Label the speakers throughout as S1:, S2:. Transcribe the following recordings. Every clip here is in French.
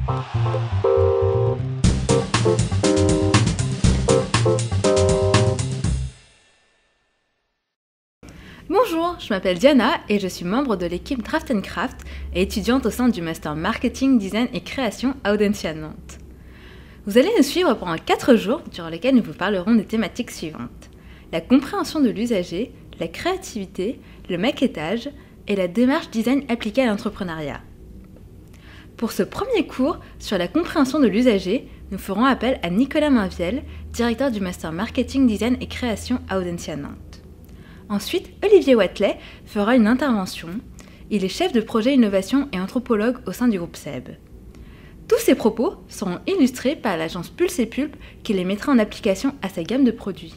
S1: Bonjour, je m'appelle Diana et je suis membre de l'équipe Draft & Craft et étudiante au sein du Master Marketing, Design et Création à Audencia Nantes. Vous allez nous suivre pendant 4 jours durant lesquels nous vous parlerons des thématiques suivantes: la compréhension de l'usager, la créativité, le maquettage et la démarche design appliquée à l'entrepreneuriat. Pour ce premier cours sur la compréhension de l'usager, nous ferons appel à Nicolas Mainviel, directeur du Master Marketing, Design et Création à Audencia Nantes. Ensuite, Olivier Watley fera une intervention. Il est chef de projet innovation et anthropologue au sein du groupe SEB. Tous ces propos seront illustrés par l'agence Pulse et Pulpe qui les mettra en application à sa gamme de produits.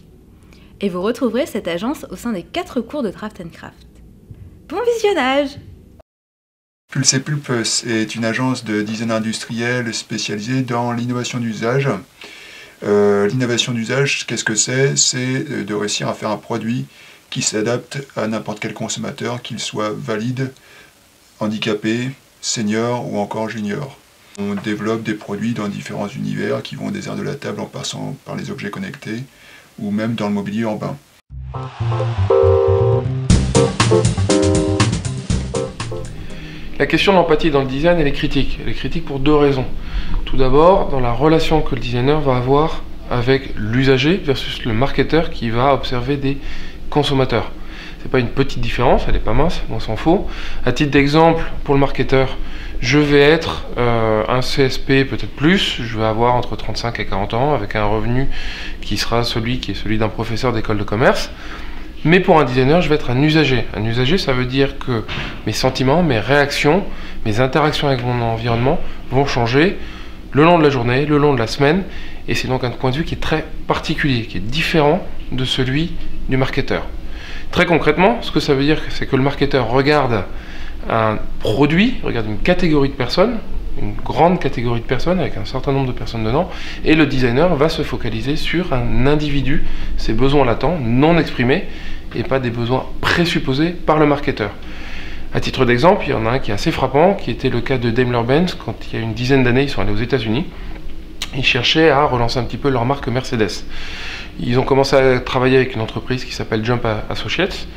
S1: Et vous retrouverez cette agence au sein des 4 cours de Draft & Craft. Bon visionnage!
S2: Pulse et Pulpe est une agence de design industriel spécialisée dans l'innovation d'usage. L'innovation d'usage, qu'est-ce que c'est? C'est de réussir à faire un produit qui s'adapte à n'importe quel consommateur, qu'il soit valide, handicapé, senior ou encore junior. On développe des produits dans différents univers qui vont des aires de la table en passant par les objets connectés ou même dans le mobilier urbain.
S3: La question de l'empathie dans le design, elle est critique. Elle est critique pour 2 raisons. Tout d'abord, dans la relation que le designer va avoir avec l'usager versus le marketeur qui va observer des consommateurs. C'est pas une petite différence, elle est pas mince, on s'en fout. À titre d'exemple, pour le marketeur, je vais être un CSP peut-être plus, je vais avoir entre 35 et 40 ans avec un revenu qui sera celui d'un professeur d'école de commerce. Mais pour un designer, je vais être un usager. Un usager, ça veut dire que mes sentiments, mes réactions, mes interactions avec mon environnement vont changer le long de la journée, le long de la semaine. Et c'est donc un point de vue qui est très particulier, qui est différent de celui du marketeur. Très concrètement, ce que ça veut dire, c'est que le marketeur regarde un produit, regarde une catégorie de personnes, une grande catégorie de personnes avec un certain nombre de personnes dedans, et le designer va se focaliser sur un individu, ses besoins latents, non exprimés, et pas des besoins présupposés par le marketeur. À titre d'exemple, il y en a un qui est assez frappant, qui était le cas de Daimler-Benz, quand il y a une dizaine d'années, ils sont allés aux États-Unis. Ils cherchaient à relancer un petit peu leur marque Mercedes. Ils ont commencé à travailler avec une entreprise qui s'appelle Jump Associates,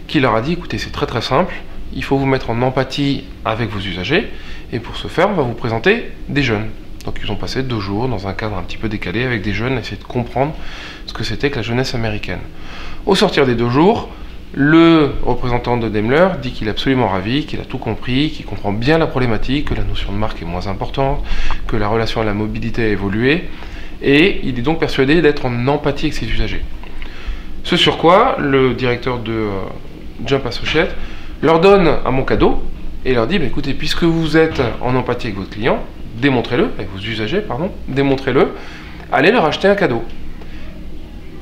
S3: qui leur a dit, écoutez, c'est très très simple, il faut vous mettre en empathie avec vos usagers, et pour ce faire, on va vous présenter des jeunes. Donc ils ont passé 2 jours dans un cadre un petit peu décalé avec des jeunes, essayer de comprendre ce que c'était que la jeunesse américaine. Au sortir des 2 jours, le représentant de Daimler dit qu'il est absolument ravi, qu'il a tout compris, qu'il comprend bien la problématique, que la notion de marque est moins importante, que la relation à la mobilité a évolué, et il est donc persuadé d'être en empathie avec ses usagers. Ce sur quoi le directeur de Jump Associates leur donne un bon cadeau et leur dit bah, écoutez, puisque vous êtes en empathie avec votre client, démontrez-le, avec vos usagers, pardon, démontrez-le, allez leur acheter un cadeau.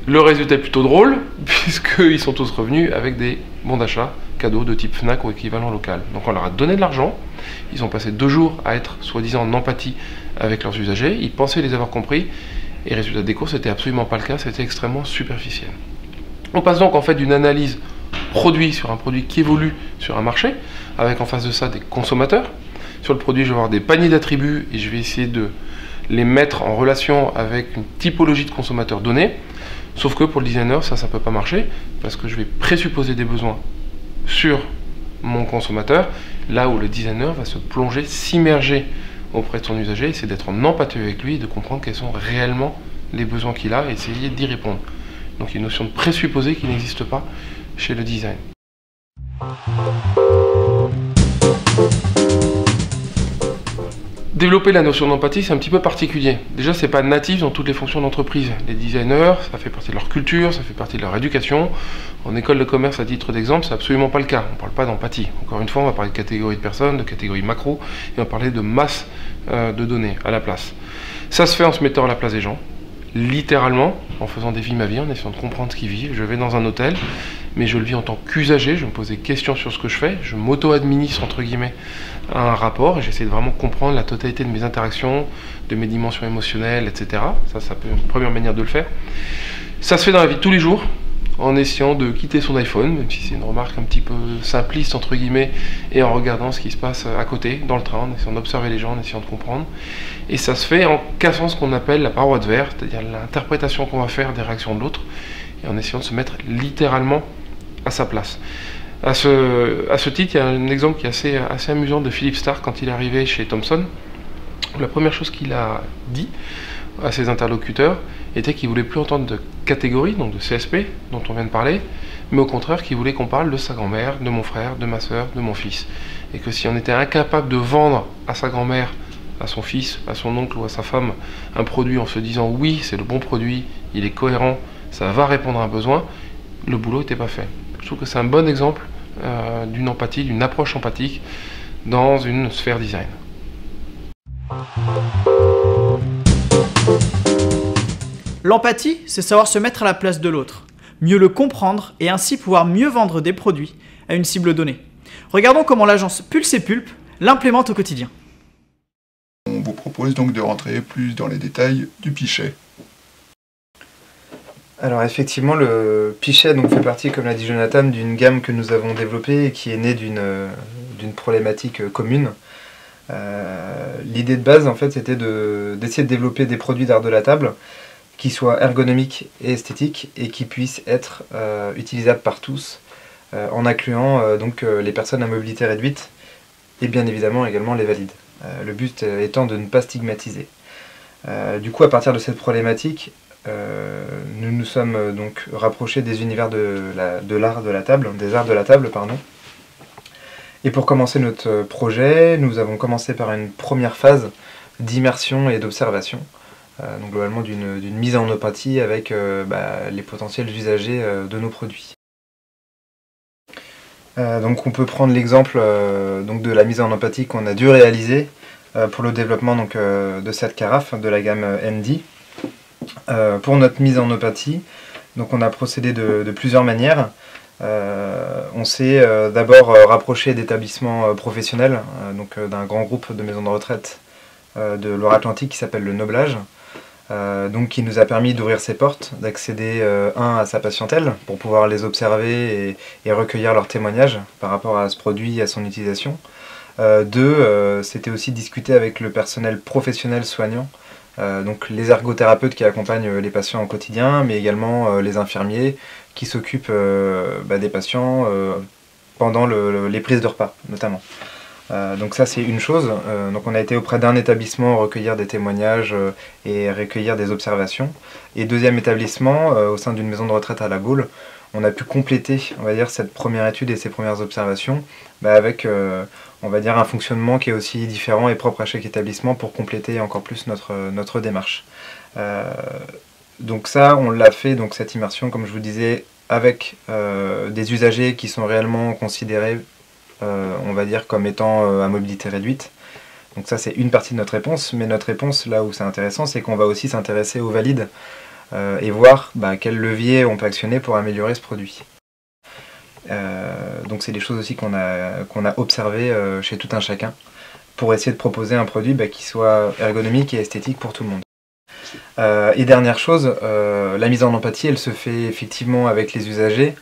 S3: Le résultat est plutôt drôle, puisqu'ils sont tous revenus avec des bons d'achat, cadeaux de type Fnac ou équivalent local. Donc on leur a donné de l'argent, ils ont passé 2 jours à être soi-disant en empathie avec leurs usagers, ils pensaient les avoir compris, et résultat des courses, c'était absolument pas le cas, c'était extrêmement superficiel. On passe donc en fait d'une analyse produit sur un produit qui évolue sur un marché, avec en face de ça des consommateurs. Sur le produit, je vais avoir des paniers d'attributs et je vais essayer de les mettre en relation avec une typologie de consommateurs donnés. Sauf que pour le designer, ça ne peut pas marcher parce que je vais présupposer des besoins sur mon consommateur, là où le designer va se plonger, s'immerger auprès de son usager, essayer d'être en empathie avec lui et de comprendre quels sont réellement les besoins qu'il a et essayer d'y répondre. Donc il y a une notion de présupposé qui n'existe pas chez le design. Développer la notion d'empathie, c'est un petit peu particulier. Déjà, c'est pas natif dans toutes les fonctions d'entreprise. Les designers, ça fait partie de leur culture, ça fait partie de leur éducation. En école de commerce, à titre d'exemple, c'est absolument pas le cas. On parle pas d'empathie. Encore une fois, on va parler de catégorie de personnes, de catégorie macro, et on va parler de masse de données à la place. Ça se fait en se mettant à la place des gens, littéralement, en faisant des vies ma vie, en essayant de comprendre ce qu'ils vivent. Je vais dans un hôtel, mais je le vis en tant qu'usager, je me pose des questions sur ce que je fais, je m'auto-administre entre guillemets un rapport et j'essaie de vraiment comprendre la totalité de mes interactions, de mes dimensions émotionnelles, etc. Ça peut être une première manière de le faire. Ça se fait dans la vie de tous les jours, en essayant de quitter son iPhone, même si c'est une remarque un petit peu simpliste entre guillemets, et en regardant ce qui se passe à côté, dans le train, en essayant d'observer les gens, en essayant de comprendre. Et ça se fait en cassant ce qu'on appelle la paroi de verre, c'est-à-dire l'interprétation qu'on va faire des réactions de l'autre, et en essayant de se mettre littéralement à sa place. À ce titre, il y a un exemple qui est assez amusant de Philippe Stark quand il est arrivé chez Thomson. La première chose qu'il a dit à ses interlocuteurs était qu'il ne voulait plus entendre de catégorie, donc de CSP, dont on vient de parler, mais au contraire qu'il voulait qu'on parle de sa grand-mère, de mon frère, de ma soeur, de mon fils. Et que si on était incapable de vendre à sa grand-mère, à son fils, à son oncle ou à sa femme un produit en se disant oui, c'est le bon produit, il est cohérent, ça va répondre à un besoin, le boulot n'était pas fait. Je trouve que c'est un bon exemple d'une empathie, d'une approche empathique dans une sphère design.
S4: L'empathie, c'est savoir se mettre à la place de l'autre, mieux le comprendre et ainsi pouvoir mieux vendre des produits à une cible donnée. Regardons comment l'agence Pulse et Pulp l'implémente au quotidien.
S2: On vous propose donc de rentrer plus dans les détails du pichet.
S5: Alors effectivement, le pichet donc, fait partie, comme l'a dit Jonathan, d'une gamme que nous avons développée et qui est née d'une problématique commune. L'idée de base, en fait, c'était d'essayer de développer des produits d'art de la table qui soient ergonomiques et esthétiques et qui puissent être utilisables par tous, en incluant donc les personnes à mobilité réduite et bien évidemment également les valides. Le but étant de ne pas stigmatiser. Du coup, à partir de cette problématique, nous nous sommes donc rapprochés des univers de l'art de la table, des arts de la table, pardon. Et pour commencer notre projet, nous avons commencé par une première phase d'immersion et d'observation, donc globalement d'une mise en empathie avec les potentiels usagers de nos produits. Donc on peut prendre l'exemple de la mise en empathie qu'on a dû réaliser pour le développement donc, de cette carafe de la gamme ND. Pour notre mise en empathie, donc on a procédé de plusieurs manières. On s'est d'abord rapproché d'établissements professionnels, donc d'un grand groupe de maisons de retraite de Loire-Atlantique qui s'appelle le Noblage, donc qui nous a permis d'ouvrir ses portes, d'accéder à sa patientèle pour pouvoir les observer et recueillir leurs témoignages par rapport à ce produit et à son utilisation. C'était aussi discuter avec le personnel professionnel soignant, donc les ergothérapeutes qui accompagnent les patients au quotidien, mais également les infirmiers qui s'occupent des patients pendant les prises de repas notamment. Donc ça c'est une chose, donc on a été auprès d'un établissement recueillir des témoignages et recueillir des observations. Et deuxième établissement, au sein d'une maison de retraite à La Gaule, on a pu compléter, on va dire, cette première étude et ces premières observations avec, on va dire, un fonctionnement qui est aussi différent et propre à chaque établissement pour compléter encore plus notre démarche. Donc ça, on l'a fait, donc cette immersion, comme je vous disais, avec des usagers qui sont réellement considérés, on va dire, comme étant à mobilité réduite. Donc ça, c'est une partie de notre réponse, mais notre réponse, là où c'est intéressant, c'est qu'on va aussi s'intéresser aux valides et voir quel levier on peut actionner pour améliorer ce produit. Donc c'est des choses aussi qu'on a observées chez tout un chacun pour essayer de proposer un produit qui soit ergonomique et esthétique pour tout le monde. Et dernière chose, la mise en empathie, elle se fait effectivement avec les usagers,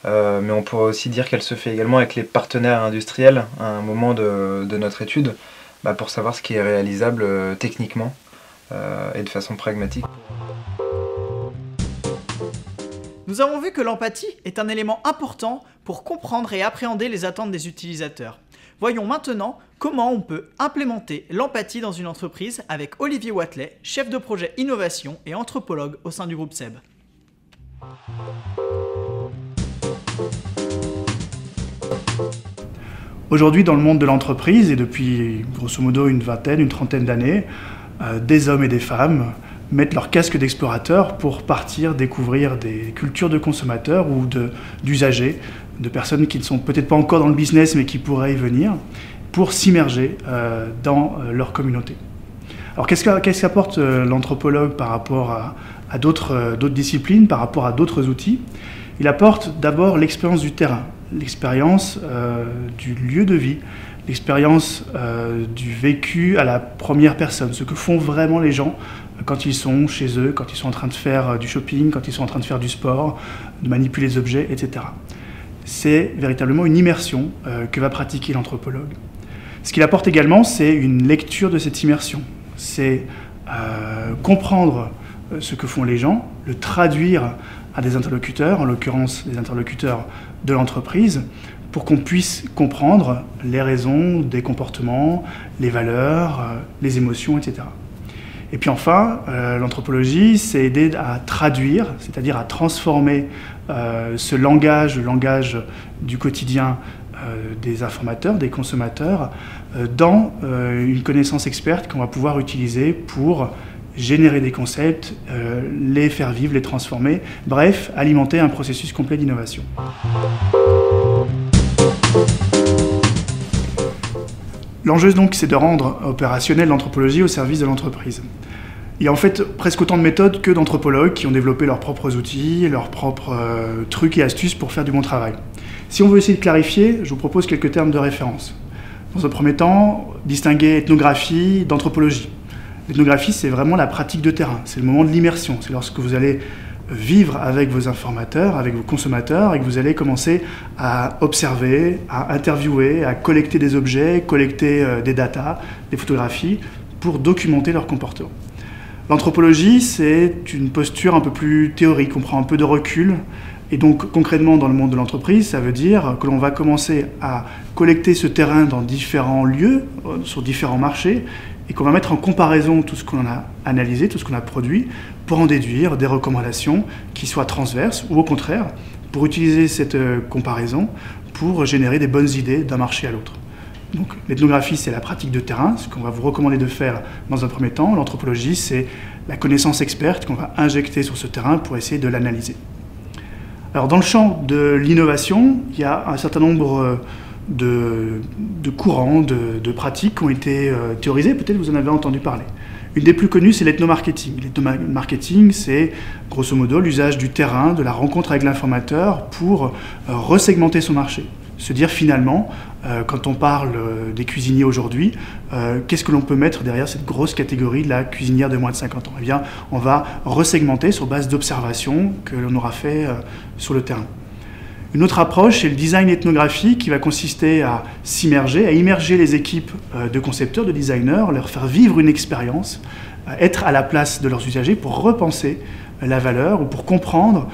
S5: mais on pourrait aussi dire qu'elle se fait également avec les partenaires industriels à un moment de notre étude, pour savoir ce qui est réalisable techniquement et de façon pragmatique.
S4: Nous avons vu que l'empathie est un élément important pour comprendre et appréhender les attentes des utilisateurs. Voyons maintenant comment on peut implémenter l'empathie dans une entreprise avec Olivier Wathelet, chef de projet innovation et anthropologue au sein du groupe SEB.
S6: Aujourd'hui, dans le monde de l'entreprise, et depuis grosso modo une trentaine d'années, des hommes et des femmes mettent leur casque d'explorateur pour partir découvrir des cultures de consommateurs ou d'usagers, de personnes qui ne sont peut-être pas encore dans le business mais qui pourraient y venir, pour s'immerger dans leur communauté. Alors qu'est-ce qu'apporte l'anthropologue par rapport à d'autres disciplines, par rapport à d'autres outils? Il apporte d'abord l'expérience du terrain, l'expérience du lieu de vie, l'expérience du vécu à la première personne, ce que font vraiment les gens quand ils sont chez eux, quand ils sont en train de faire du shopping, quand ils sont en train de faire du sport, de manipuler les objets, etc. C'est véritablement une immersion que va pratiquer l'anthropologue. Ce qu'il apporte également, c'est une lecture de cette immersion. C'est comprendre ce que font les gens, le traduire à des interlocuteurs, en l'occurrence des interlocuteurs de l'entreprise, pour qu'on puisse comprendre les raisons des comportements, les valeurs, les émotions, etc. Et puis enfin, l'anthropologie, c'est aider à traduire, c'est-à-dire à transformer ce langage, le langage du quotidien des informateurs, des consommateurs, dans une connaissance experte qu'on va pouvoir utiliser pour générer des concepts, les faire vivre, les transformer, bref, alimenter un processus complet d'innovation. L'enjeu donc, c'est de rendre opérationnelle l'anthropologie au service de l'entreprise. Il y a en fait presque autant de méthodes que d'anthropologues qui ont développé leurs propres outils, leurs propres trucs et astuces pour faire du bon travail. Si on veut essayer de clarifier, je vous propose quelques termes de référence. Dans un premier temps, distinguer ethnographie d'anthropologie. L'ethnographie, c'est vraiment la pratique de terrain, c'est le moment de l'immersion, c'est lorsque vous allez vivre avec vos informateurs, avec vos consommateurs, et que vous allez commencer à observer, à interviewer, à collecter des objets, collecter des datas, des photographies, pour documenter leur comportement. L'anthropologie, c'est une posture un peu plus théorique, on prend un peu de recul, et donc concrètement dans le monde de l'entreprise, ça veut dire que l'on va commencer à collecter ce terrain dans différents lieux, sur différents marchés, et qu'on va mettre en comparaison tout ce qu'on a analysé, tout ce qu'on a produit, pour en déduire des recommandations qui soient transverses, ou au contraire, pour utiliser cette comparaison pour générer des bonnes idées d'un marché à l'autre. Donc l'ethnographie, c'est la pratique de terrain, ce qu'on va vous recommander de faire dans un premier temps. L'anthropologie, c'est la connaissance experte qu'on va injecter sur ce terrain pour essayer de l'analyser. Alors dans le champ de l'innovation, il y a un certain nombre de courants, de pratiques qui ont été théorisées, peut-être vous en avez entendu parler. Une des plus connues, c'est l'ethnomarketing. L'ethnomarketing, c'est grosso modo l'usage du terrain, de la rencontre avec l'informateur pour resegmenter son marché. Se dire finalement, quand on parle des cuisiniers aujourd'hui, qu'est-ce que l'on peut mettre derrière cette grosse catégorie de la cuisinière de moins de 50 ans? Eh bien, on va resegmenter sur base d'observations que l'on aura fait sur le terrain. Une autre approche, c'est le design ethnographique qui va consister à s'immerger, à immerger les équipes de concepteurs, de designers, leur faire vivre une expérience, être à la place de leurs usagers pour repenser la valeur ou pour comprendre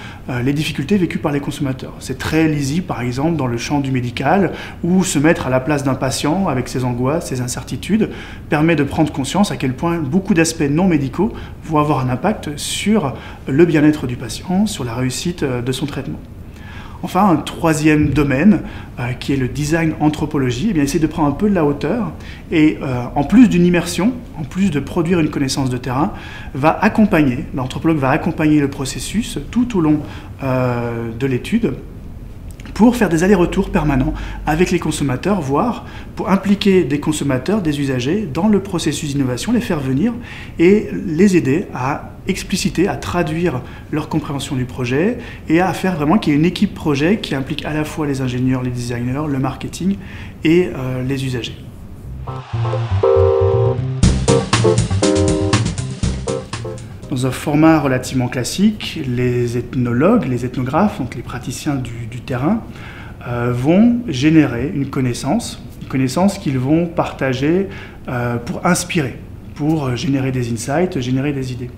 S6: les difficultés vécues par les consommateurs. C'est très lisible, par exemple, dans le champ du médical, où se mettre à la place d'un patient avec ses angoisses, ses incertitudes, permet de prendre conscience à quel point beaucoup d'aspects non médicaux vont avoir un impact sur le bien-être du patient, sur la réussite de son traitement. Enfin, un troisième domaine, qui est le design anthropologie, eh bien, essayer de prendre un peu de la hauteur et, en plus d'une immersion, en plus de produire une connaissance de terrain, l'anthropologue va accompagner le processus tout au long de l'étude pour faire des allers-retours permanents avec les consommateurs, voire pour impliquer des consommateurs, des usagers dans le processus d'innovation, les faire venir et les aider à expliciter, à traduire leur compréhension du projet et à faire vraiment qu'il y ait une équipe projet qui implique à la fois les ingénieurs, les designers, le marketing et les usagers. Dans un format relativement classique, les ethnologues, les ethnographes, donc les praticiens du terrain, vont générer une connaissance qu'ils vont partager pour inspirer, pour générer des insights, générer des idées.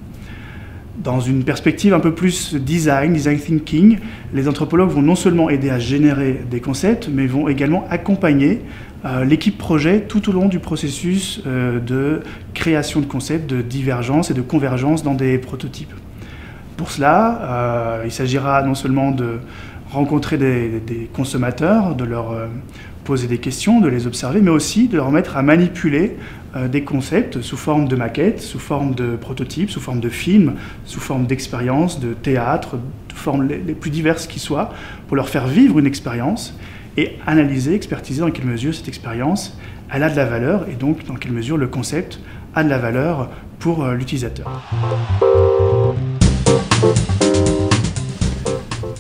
S6: Dans une perspective un peu plus design thinking, les anthropologues vont non seulement aider à générer des concepts, mais vont également accompagner l'équipe projet tout au long du processus de création de concepts, de divergence et de convergence dans des prototypes. Pour cela, il s'agira non seulement de rencontrer des consommateurs, de leur poser des questions, de les observer, mais aussi de leur mettre à manipuler des concepts sous forme de maquettes, sous forme de prototypes, sous forme de films, sous forme d'expériences, de théâtre, de formes les plus diverses qui soient, pour leur faire vivre une expérience et analyser, expertiser dans quelle mesure cette expérience elle a de la valeur et donc dans quelle mesure le concept a de la valeur pour l'utilisateur.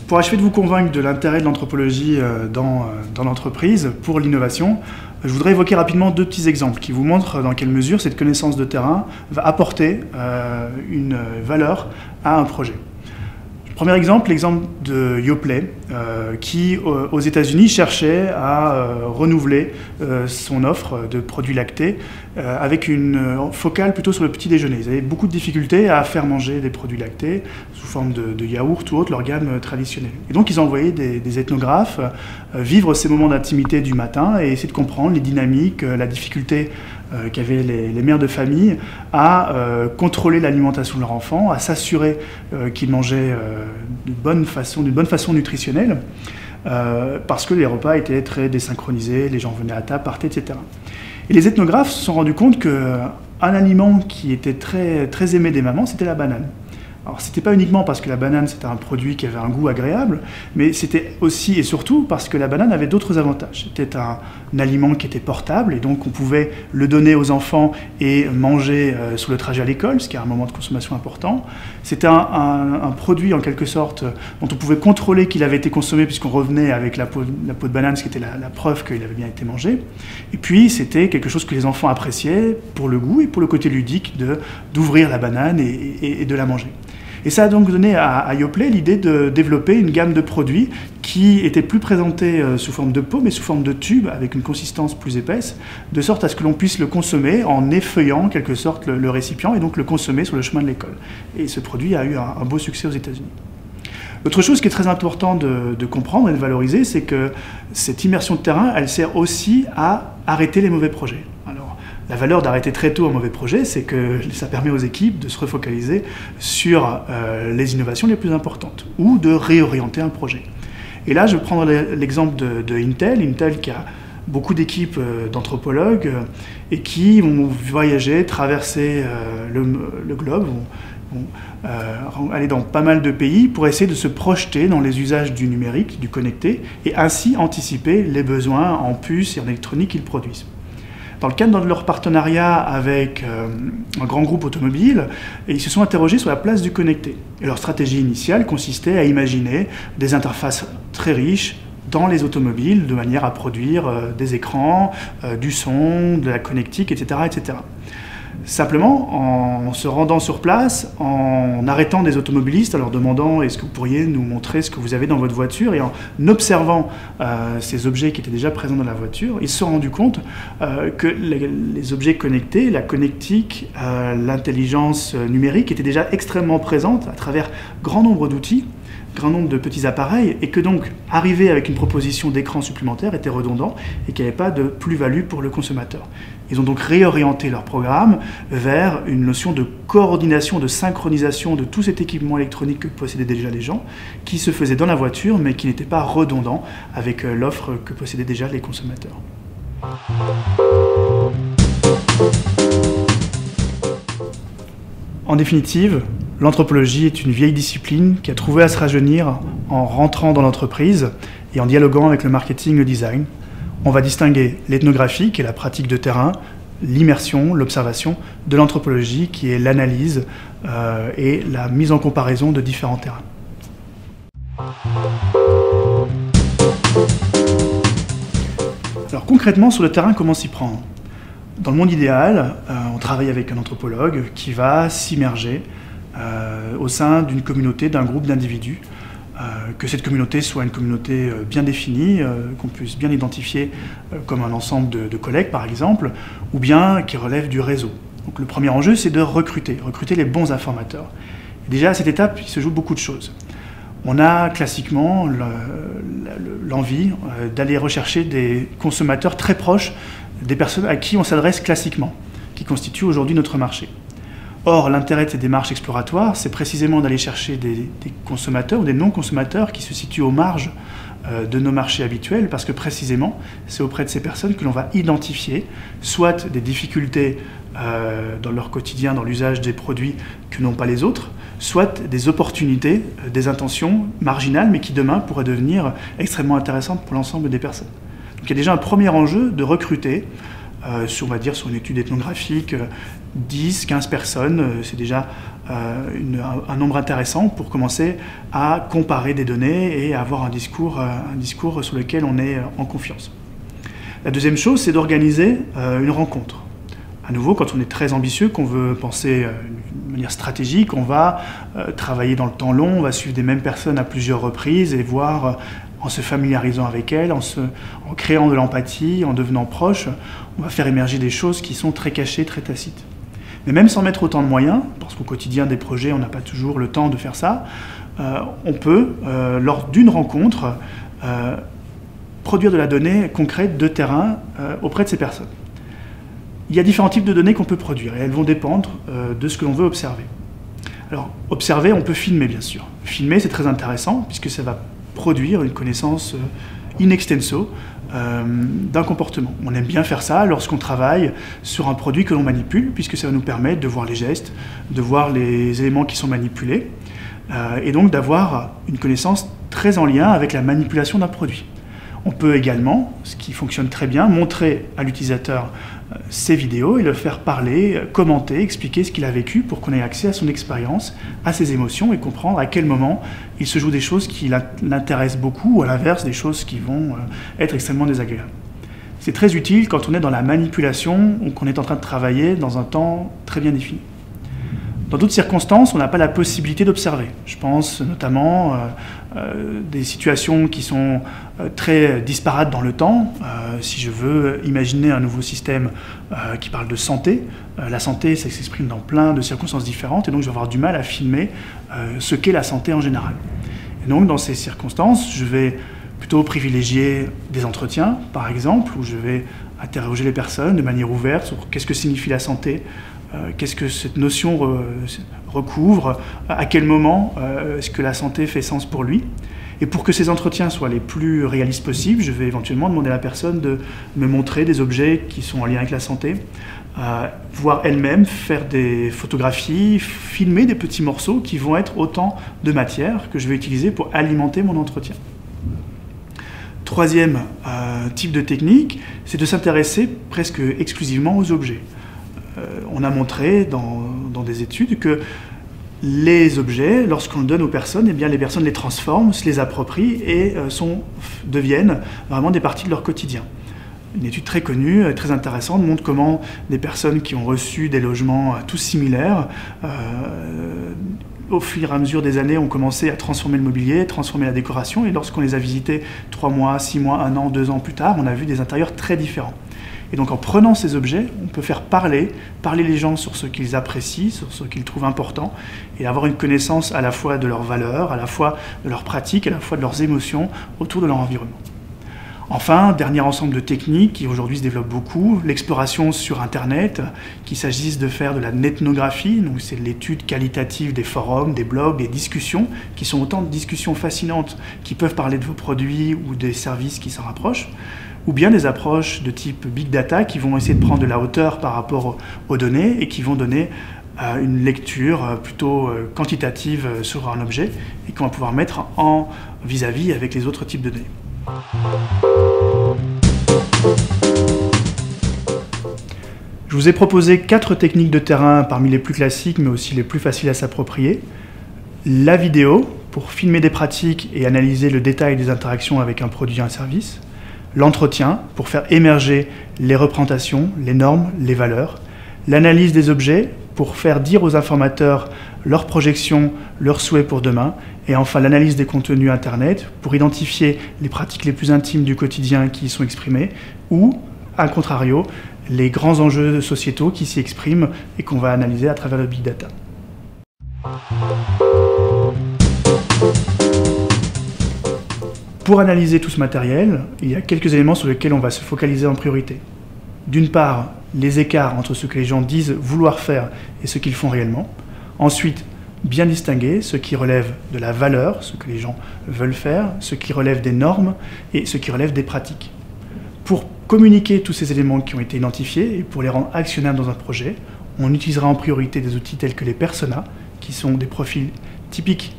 S6: Pour achever de vous convaincre de l'intérêt de l'anthropologie dans l'entreprise pour l'innovation, je voudrais évoquer rapidement 2 petits exemples qui vous montrent dans quelle mesure cette connaissance de terrain va apporter une valeur à un projet. Premier exemple, l'exemple de Yoplait, qui aux États-Unis cherchait à renouveler son offre de produits lactés avec une focale plutôt sur le petit déjeuner. Ils avaient beaucoup de difficultés à faire manger des produits lactés sous forme de yaourt ou autre, leur gamme traditionnelle. Et donc ils ont envoyé des ethnographes vivre ces moments d'intimité du matin et essayer de comprendre les dynamiques, la difficulté qu'avaient les mères de famille à contrôler l'alimentation de leur enfant, à s'assurer qu'ils mangeaient d'une bonne façon nutritionnelle, parce que les repas étaient très désynchronisés, les gens venaient à table, partaient, etc. Et les ethnographes se sont rendus compte qu'un aliment qui était très, très aimé des mamans, c'était la banane. Alors, c'était pas uniquement parce que la banane, c'était un produit qui avait un goût agréable, mais c'était aussi et surtout parce que la banane avait d'autres avantages. C'était un aliment qui était portable, et donc on pouvait le donner aux enfants et manger sur le trajet à l'école, ce qui est un moment de consommation important. C'était un produit, en quelque sorte, dont on pouvait contrôler qu'il avait été consommé, puisqu'on revenait avec la peau de banane, ce qui était la preuve qu'il avait bien été mangé. Et puis, c'était quelque chose que les enfants appréciaient pour le goût et pour le côté ludique d'ouvrir la banane et de la manger. Et ça a donc donné à Yoplait l'idée de développer une gamme de produits qui était plus présentée sous forme de pot, mais sous forme de tube, avec une consistance plus épaisse, de sorte à ce que l'on puisse le consommer en effeuillant, en quelque sorte, le récipient, et donc le consommer sur le chemin de l'école. Et ce produit a eu un beau succès aux États-Unis. L'autre chose qui est très important de comprendre et de valoriser, c'est que cette immersion de terrain, elle sert aussi à arrêter les mauvais projets. Alors, la valeur d'arrêter très tôt un mauvais projet, c'est que ça permet aux équipes de se refocaliser sur les innovations les plus importantes ou de réorienter un projet. Et là, je vais prendre l'exemple de Intel qui a beaucoup d'équipes d'anthropologues et qui vont voyager, traverser le globe, vont aller dans pas mal de pays pour essayer de se projeter dans les usages du numérique, du connecté, et ainsi anticiper les besoins en puces et en électronique qu'ils produisent. Dans le cadre de leur partenariat avec un grand groupe automobile, ils se sont interrogés sur la place du connecté. Et leur stratégie initiale consistait à imaginer des interfaces très riches dans les automobiles, de manière à produire des écrans, du son, de la connectique, etc., etc. Simplement, en se rendant sur place, en arrêtant des automobilistes, en leur demandant « est-ce que vous pourriez nous montrer ce que vous avez dans votre voiture ?» et en observant ces objets qui étaient déjà présents dans la voiture, ils se sont rendus compte que les objets connectés, la connectique, l'intelligence numérique étaient déjà extrêmement présentes à travers grand nombre d'outils, grand nombre de petits appareils, et que donc arriver avec une proposition d'écran supplémentaire était redondant et qu'il n'y avait pas de plus-value pour le consommateur. Ils ont donc réorienté leur programme vers une notion de coordination, de synchronisation de tout cet équipement électronique que possédaient déjà les gens, qui se faisait dans la voiture, mais qui n'était pas redondant avec l'offre que possédaient déjà les consommateurs. En définitive, l'anthropologie est une vieille discipline qui a trouvé à se rajeunir en rentrant dans l'entreprise et en dialoguant avec le marketing et le design. On va distinguer l'ethnographie, qui est la pratique de terrain, l'immersion, l'observation, de l'anthropologie, qui est l'analyse et la mise en comparaison de différents terrains. Alors concrètement, sur le terrain, comment s'y prendre ? Dans le monde idéal, on travaille avec un anthropologue qui va s'immerger au sein d'une communauté, d'un groupe d'individus, que cette communauté soit une communauté bien définie, qu'on puisse bien identifier comme un ensemble de collègues par exemple, ou bien qui relève du réseau. Donc le premier enjeu, c'est de recruter les bons informateurs. Et déjà à cette étape, il se joue beaucoup de choses. On a classiquement l'envie d'aller rechercher des consommateurs très proches des personnes à qui on s'adresse classiquement, qui constituent aujourd'hui notre marché. Or, l'intérêt de ces démarches exploratoires, c'est précisément d'aller chercher des consommateurs ou des non-consommateurs qui se situent aux marges de nos marchés habituels, parce que précisément, c'est auprès de ces personnes que l'on va identifier soit des difficultés dans leur quotidien, dans l'usage des produits que n'ont pas les autres, soit des opportunités, des intentions marginales, mais qui demain pourraient devenir extrêmement intéressantes pour l'ensemble des personnes. Donc il y a déjà un premier enjeu de recruter on va dire sur une étude ethnographique, 10, 15 personnes, c'est déjà un nombre intéressant pour commencer à comparer des données et avoir un discours sur lequel on est en confiance. La deuxième chose, c'est d'organiser une rencontre. À nouveau, quand on est très ambitieux, qu'on veut penser de manière stratégique, on va travailler dans le temps long, on va suivre des mêmes personnes à plusieurs reprises et voir, en se familiarisant avec elles, en créant de l'empathie, en devenant proche, on va faire émerger des choses qui sont très cachées, très tacites. Mais même sans mettre autant de moyens, parce qu'au quotidien des projets, on n'a pas toujours le temps de faire ça, on peut, lors d'une rencontre, produire de la donnée concrète de terrain auprès de ces personnes. Il y a différents types de données qu'on peut produire et elles vont dépendre de ce que l'on veut observer. Alors, observer, on peut filmer bien sûr. Filmer, c'est très intéressant puisque ça va produire une connaissance in extenso d'un comportement. On aime bien faire ça lorsqu'on travaille sur un produit que l'on manipule puisque ça va nous permettre de voir les gestes, de voir les éléments qui sont manipulés et donc d'avoir une connaissance très en lien avec la manipulation d'un produit. On peut également, ce qui fonctionne très bien, montrer à l'utilisateur ces vidéos et le faire parler, commenter, expliquer ce qu'il a vécu pour qu'on ait accès à son expérience, à ses émotions et comprendre à quel moment il se joue des choses qui l'intéressent beaucoup ou à l'inverse des choses qui vont être extrêmement désagréables. C'est très utile quand on est dans la manipulation ou qu'on est en train de travailler dans un temps très bien défini. Dans d'autres circonstances, on n'a pas la possibilité d'observer. Je pense notamment des situations qui sont très disparates dans le temps. Si je veux imaginer un nouveau système qui parle de santé, la santé, ça s'exprime dans plein de circonstances différentes, et donc je vais avoir du mal à filmer ce qu'est la santé en général. Et donc dans ces circonstances, je vais plutôt privilégier des entretiens, par exemple, où je vais interroger les personnes de manière ouverte sur qu'est-ce que signifie la santé, qu'est-ce que cette notion recouvre, à quel moment est-ce que la santé fait sens pour lui. Et pour que ces entretiens soient les plus réalistes possibles, je vais éventuellement demander à la personne de me montrer des objets qui sont en lien avec la santé, voire elle-même faire des photographies, filmer des petits morceaux qui vont être autant de matière que je vais utiliser pour alimenter mon entretien. Troisième type de technique, c'est de s'intéresser presque exclusivement aux objets. On a montré dans des études que les objets, lorsqu'on le donne aux personnes, eh bien, les personnes les transforment, se les approprient et deviennent vraiment des parties de leur quotidien. Une étude très connue, très intéressante, montre comment des personnes qui ont reçu des logements tous similaires, au fur et à mesure des années, ont commencé à transformer le mobilier, transformer la décoration, et lorsqu'on les a visités 3 mois, 6 mois, 1 an, 2 ans plus tard, on a vu des intérieurs très différents. Et donc en prenant ces objets, on peut faire parler les gens sur ce qu'ils apprécient, sur ce qu'ils trouvent important, et avoir une connaissance à la fois de leurs valeurs, à la fois de leurs pratiques, à la fois de leurs émotions autour de leur environnement. Enfin, dernier ensemble de techniques qui aujourd'hui se développe beaucoup, l'exploration sur Internet, qu'il s'agisse de faire de la netnographie, donc c'est l'étude qualitative des forums, des blogs, des discussions, qui sont autant de discussions fascinantes qui peuvent parler de vos produits ou des services qui s'en rapprochent, ou bien des approches de type Big Data qui vont essayer de prendre de la hauteur par rapport aux données et qui vont donner une lecture plutôt quantitative sur un objet et qu'on va pouvoir mettre en vis-à-vis avec les autres types de données. Je vous ai proposé 4 techniques de terrain parmi les plus classiques mais aussi les plus faciles à s'approprier. La vidéo pour filmer des pratiques et analyser le détail des interactions avec un produit et un service. L'entretien, pour faire émerger les représentations, les normes, les valeurs. L'analyse des objets, pour faire dire aux informateurs leurs projections, leurs souhaits pour demain. Et enfin, l'analyse des contenus Internet, pour identifier les pratiques les plus intimes du quotidien qui y sont exprimées, ou, à contrario, les grands enjeux sociétaux qui s'y expriment et qu'on va analyser à travers le Big Data. Pour analyser tout ce matériel, il y a quelques éléments sur lesquels on va se focaliser en priorité. D'une part, les écarts entre ce que les gens disent vouloir faire et ce qu'ils font réellement. Ensuite, bien distinguer ce qui relève de la valeur, ce que les gens veulent faire, ce qui relève des normes et ce qui relève des pratiques. Pour communiquer tous ces éléments qui ont été identifiés et pour les rendre actionnables dans un projet, on utilisera en priorité des outils tels que les personas, qui sont des profils typiques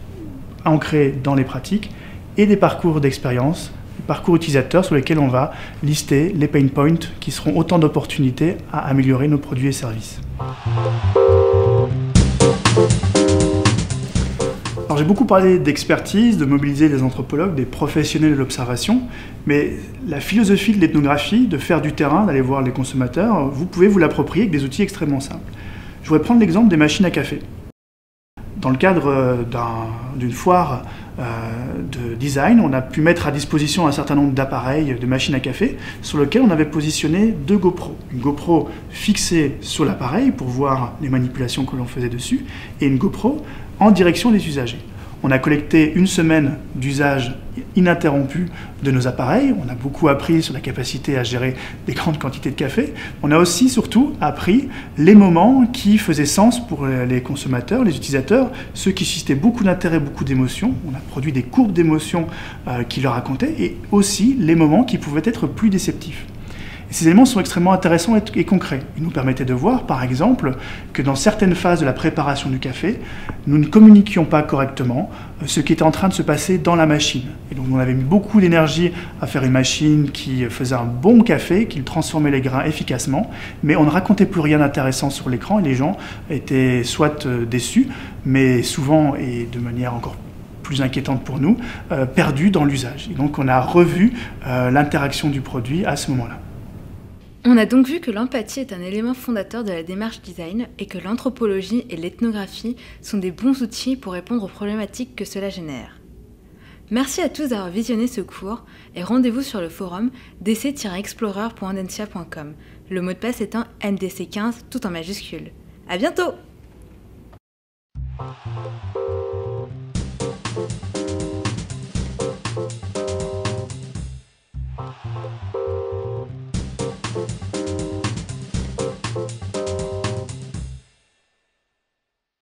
S6: ancrés dans les pratiques, et des parcours d'expérience du parcours utilisateur sur lequel on va lister les pain points qui seront autant d'opportunités à améliorer nos produits et services. Alors, j'ai beaucoup parlé d'expertise, de mobiliser des anthropologues, des professionnels de l'observation, mais la philosophie de l'ethnographie, de faire du terrain, d'aller voir les consommateurs, vous pouvez vous l'approprier avec des outils extrêmement simples. Je voudrais prendre l'exemple des machines à café. Dans le cadre d'une foire de design, on a pu mettre à disposition un certain nombre d'appareils, de machines à café, sur lesquels on avait positionné 2 GoPro. Une GoPro fixée sur l'appareil pour voir les manipulations que l'on faisait dessus, et une GoPro en direction des usagers. On a collecté une semaine d'usage ininterrompu de nos appareils. On a beaucoup appris sur la capacité à gérer des grandes quantités de café. On a aussi, surtout, appris les moments qui faisaient sens pour les consommateurs, les utilisateurs, ceux qui suscitaient beaucoup d'intérêt, beaucoup d'émotions. On a produit des courbes d'émotions qui leur racontaient, et aussi les moments qui pouvaient être plus déceptifs. Ces éléments sont extrêmement intéressants et concrets. Ils nous permettaient de voir, par exemple, que dans certaines phases de la préparation du café, nous ne communiquions pas correctement ce qui était en train de se passer dans la machine. Et donc on avait mis beaucoup d'énergie à faire une machine qui faisait un bon café, qui transformait les grains efficacement, mais on ne racontait plus rien d'intéressant sur l'écran et les gens étaient soit déçus, mais souvent, et de manière encore plus inquiétante pour nous, perdus dans l'usage. Et donc on a revu l'interaction du produit à ce moment-là.
S1: On a donc vu que l'empathie est un élément fondateur de la démarche design et que l'anthropologie et l'ethnographie sont des bons outils pour répondre aux problématiques que cela génère. Merci à tous d'avoir visionné ce cours et rendez-vous sur le forum dc-explorer.audencia.com, le mot de passe étant NDC15 tout en majuscule. À bientôt!